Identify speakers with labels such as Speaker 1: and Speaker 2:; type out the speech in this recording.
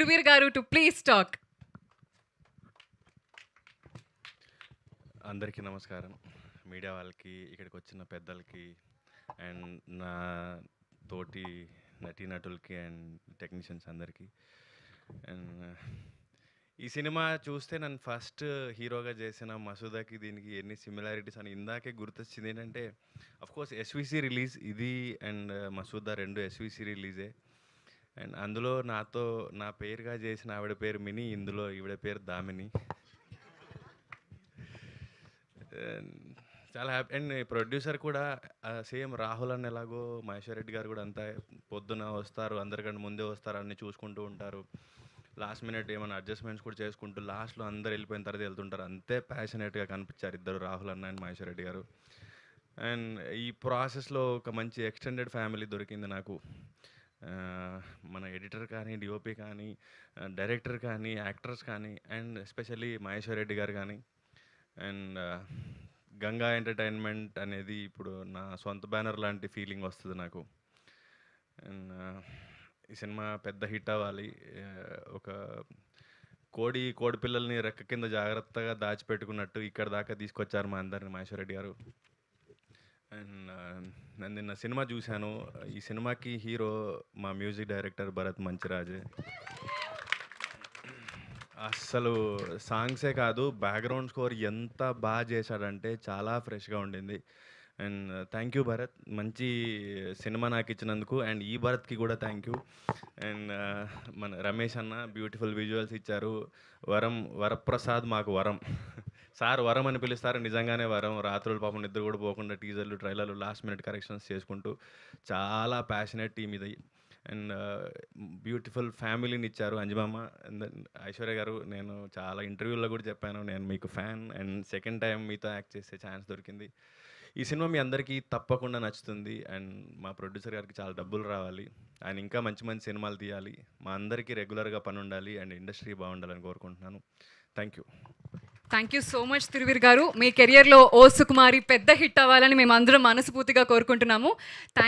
Speaker 1: Tiruvir garu to please talk.
Speaker 2: అందరికీ నమస్కారం. Media వాళ్ళకి, ఇక్కడికి వచ్చిన పెద్దలకి అండ్ నా తోటి నటీనటులకి అండ్ టెక్నీషియన్స్ అందరికీ. అండ్ ఈ సినిమా చూస్తే నన్ను ఫస్ట్ హీరోగా చేసిన మసూదాకి దీనికి ఎన్ని సిమిలారిటీస్ అని ఇందాకే గుర్తొచ్చింది. ఏంటంటే అఫ్కోర్స్ ఎస్విసి రిలీజ్ ఇది అండ్ మసూదా రెండు ఎస్విసి రిలీజే. అండ్ అందులో నాతో నా పేరుగా చేసిన ఆవిడ పేరు మినీ, ఇందులో ఈవిడ పేరు దామిని. చాలా హ్యాపీ. అండ్ ప్రొడ్యూసర్ కూడా సేమ్ రాహుల్ అన్న ఎలాగో మహేశ్వర్ రెడ్డి గారు కూడా అంతా పొద్దున వస్తారు, అందరికంటే ముందే వస్తారు, అన్నీ చూసుకుంటూ ఉంటారు. లాస్ట్ మినిట్ ఏమైనా అడ్జస్ట్మెంట్స్ కూడా చేసుకుంటూ లాస్ట్లో అందరు వెళ్ళిపోయిన తర్వాత వెళ్తుంటారు. అంతే ప్యాషనేట్గా కనిపించారు ఇద్దరు, రాహుల్ అన్న అండ్ మహేశ్వర్ రెడ్డి గారు. అండ్ ఈ ప్రాసెస్లో ఒక మంచి ఎక్స్టెండెడ్ ఫ్యామిలీ దొరికింది నాకు. మన ఎడిటర్ కానీ, డిఓపి కానీ, డైరెక్టర్ కానీ, యాక్టర్స్ కానీ, అండ్ ఎస్పెషల్లీ మహేశ్వర్ రెడ్డి గారు కానీ. అండ్ గంగా ఎంటర్టైన్మెంట్ అనేది ఇప్పుడు నా సొంత బ్యానర్ లాంటి ఫీలింగ్ వస్తుంది నాకు. అండ్ ఈ సినిమా పెద్ద హిట్ అవ్వాలి. ఒక కోడి పిల్లల్ని రెక్క కింద జాగ్రత్తగా దాచిపెట్టుకున్నట్టు ఇక్కడ దాకా తీసుకొచ్చారు మా అందరిని మహేశ్వర్ రెడ్డి గారు. అండ్ నేను నిన్న సినిమా చూశాను. ఈ సినిమాకి హీరో మా మ్యూజిక్ డైరెక్టర్ భరత్ మంచిరాజే. అస్సలు సాంగ్సే కాదు, బ్యాక్గ్రౌండ్ స్కోర్ ఎంత బాగా చేశాడంటే చాలా ఫ్రెష్గా ఉండింది. అండ్ థ్యాంక్ యూ భరత్, మంచి సినిమా నాకు ఇచ్చినందుకు. అండ్ ఈ భరత్కి కూడా థ్యాంక్ యూ. అండ్ మన రమేష్ అన్న బ్యూటిఫుల్ విజువల్స్ ఇచ్చారు. వరప్రసాద్ మాకు వరం. సార్ వరం అని పిలుస్తారు, నిజంగానే వరం. రాత్రులు పాపం నిద్ర కూడా పోకుండా టీజర్లు, ట్రైలర్లు, లాస్ట్ మినిట్ కరెక్షన్స్ చేసుకుంటూ చాలా ప్యాషనెట్ టీమ్ ఇది. అండ్ బ్యూటిఫుల్ ఫ్యామిలీని ఇచ్చారు అంజమామ అండ్ ఐశ్వర్య గారు. నేను చాలా ఇంటర్వ్యూల్లో కూడా చెప్పాను, నేను మీకు ఫ్యాన్. అండ్ సెకండ్ టైం మీతో యాక్ట్ చేసే ఛాన్స్ దొరికింది. ఈ సినిమా మీ అందరికీ తప్పకుండా నచ్చుతుంది. అండ్ మా ప్రొడ్యూసర్ గారికి చాలా డబ్బులు రావాలి, ఆయన ఇంకా మంచి మంచి సినిమాలు తీయాలి, మా అందరికీ రెగ్యులర్గా పని ఉండాలి, అండ్ ఇండస్ట్రీ బాగుండాలని కోరుకుంటున్నాను. Thank you.
Speaker 1: Thank you so much Thiruveer గారు. మీ కెరియర్లో ఓ సుకుమారి పెద్ద హిట్ అవ్వాలని మేము అందరం మనస్ఫూర్తిగా కోరుకుంటున్నాము. థ్యాంక్